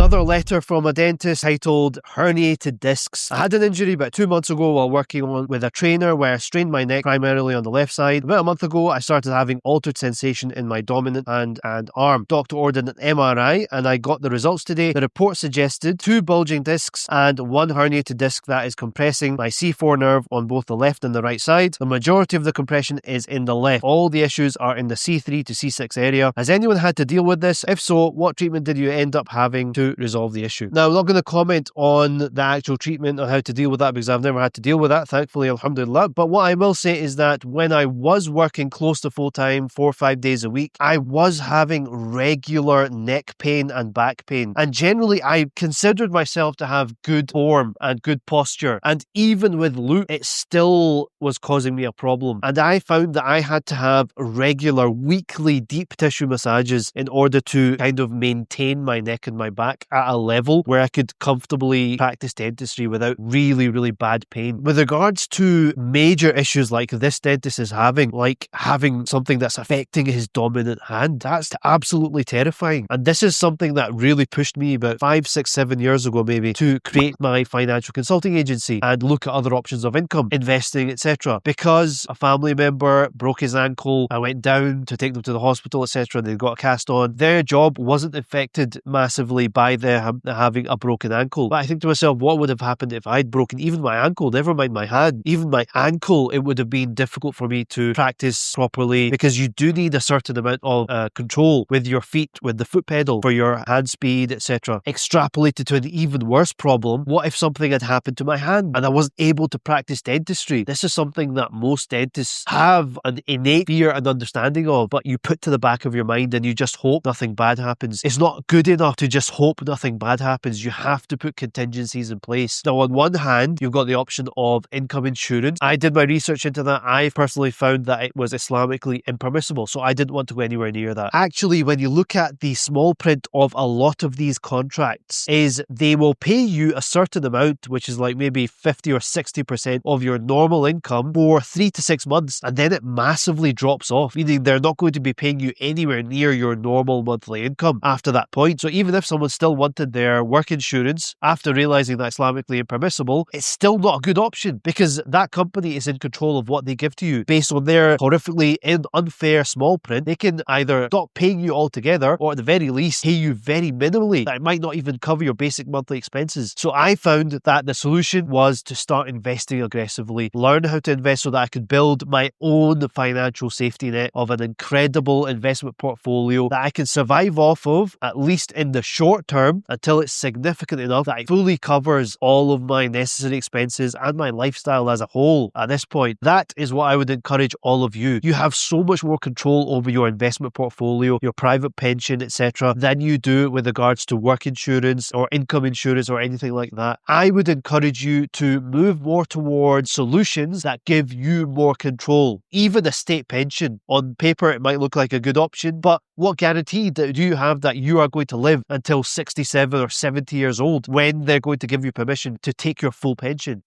Another letter from a dentist titled herniated discs. I had an injury about 2 months ago while working with a trainer where I strained my neck primarily on the left side. About a month ago, I started having altered sensation in my dominant hand and arm. Doctor ordered an MRI and I got the results today. The report suggested 2 bulging discs and 1 herniated disc that is compressing my C4 nerve on both the left and the right side. The majority of the compression is in the left. All the issues are in the C3 to C6 area. Has anyone had to deal with this? If so, what treatment did you end up having to resolve the issue? Now, I'm not going to comment on the actual treatment on how to deal with that because I've never had to deal with that, thankfully, alhamdulillah. But what I will say is that when I was working close to full time, 4 or 5 days a week, I was having regular neck pain and back pain. And generally, I considered myself to have good form and good posture. And even with loop, it still was causing me a problem. And I found that I had to have regular weekly deep tissue massages in order to kind of maintain my neck and my back at a level where I could comfortably practice dentistry without really, really bad pain. With regards to major issues like this dentist is having, like having something that's affecting his dominant hand, that's absolutely terrifying. And this is something that really pushed me about 5, 6, 7 years ago maybe to create my financial consulting agency and look at other options of income, investing, etc. Because a family member broke his ankle, I went down to take them to the hospital, etc. They got a cast on. Their job wasn't affected massively by them having a broken ankle. But I think to myself, what would have happened if I'd broken even my ankle, never mind my hand, even my ankle? It would have been difficult for me to practice properly because you do need a certain amount of control with your feet, with the foot pedal for your hand speed, etc. Extrapolated to an even worse problem, what if something had happened to my hand and I wasn't able to practice dentistry? This is something that most dentists have an innate fear and understanding of, but you put to the back of your mind and you just hope nothing bad happens. It's not good enough to just hope nothing bad happens. You have to put contingencies in place. Now, on one hand, you've got the option of income insurance. I did my research into that. I personally found that it was Islamically impermissible, so I didn't want to go anywhere near that. Actually, when you look at the small print of a lot of these contracts, is they will pay you a certain amount, which is like maybe 50 or 60% of your normal income for 3 to 6 months, and then it massively drops off, meaning they're not going to be paying you anywhere near your normal monthly income after that point. So even if someone still wanted their work insurance after realizing that Islamically impermissible, it's still not a good option because that company is in control of what they give to you. Based on their horrifically unfair small print, they can either stop paying you altogether or at the very least pay you very minimally. That might not even cover your basic monthly expenses. So I found that the solution was to start investing aggressively, learn how to invest so that I could build my own financial safety net of an incredible investment portfolio that I can survive off of, at least in the short term, until it's significant enough that it fully covers all of my necessary expenses and my lifestyle as a whole at this point. That is what I would encourage all of you. You have so much more control over your investment portfolio, your private pension, etc., than you do with regards to work insurance or income insurance or anything like that. I would encourage you to move more towards solutions that give you more control. Even a state pension, on paper it might look like a good option, but what guarantee do you have that you are going to live until 67 or 70 years old when they're going to give you permission to take your full pension?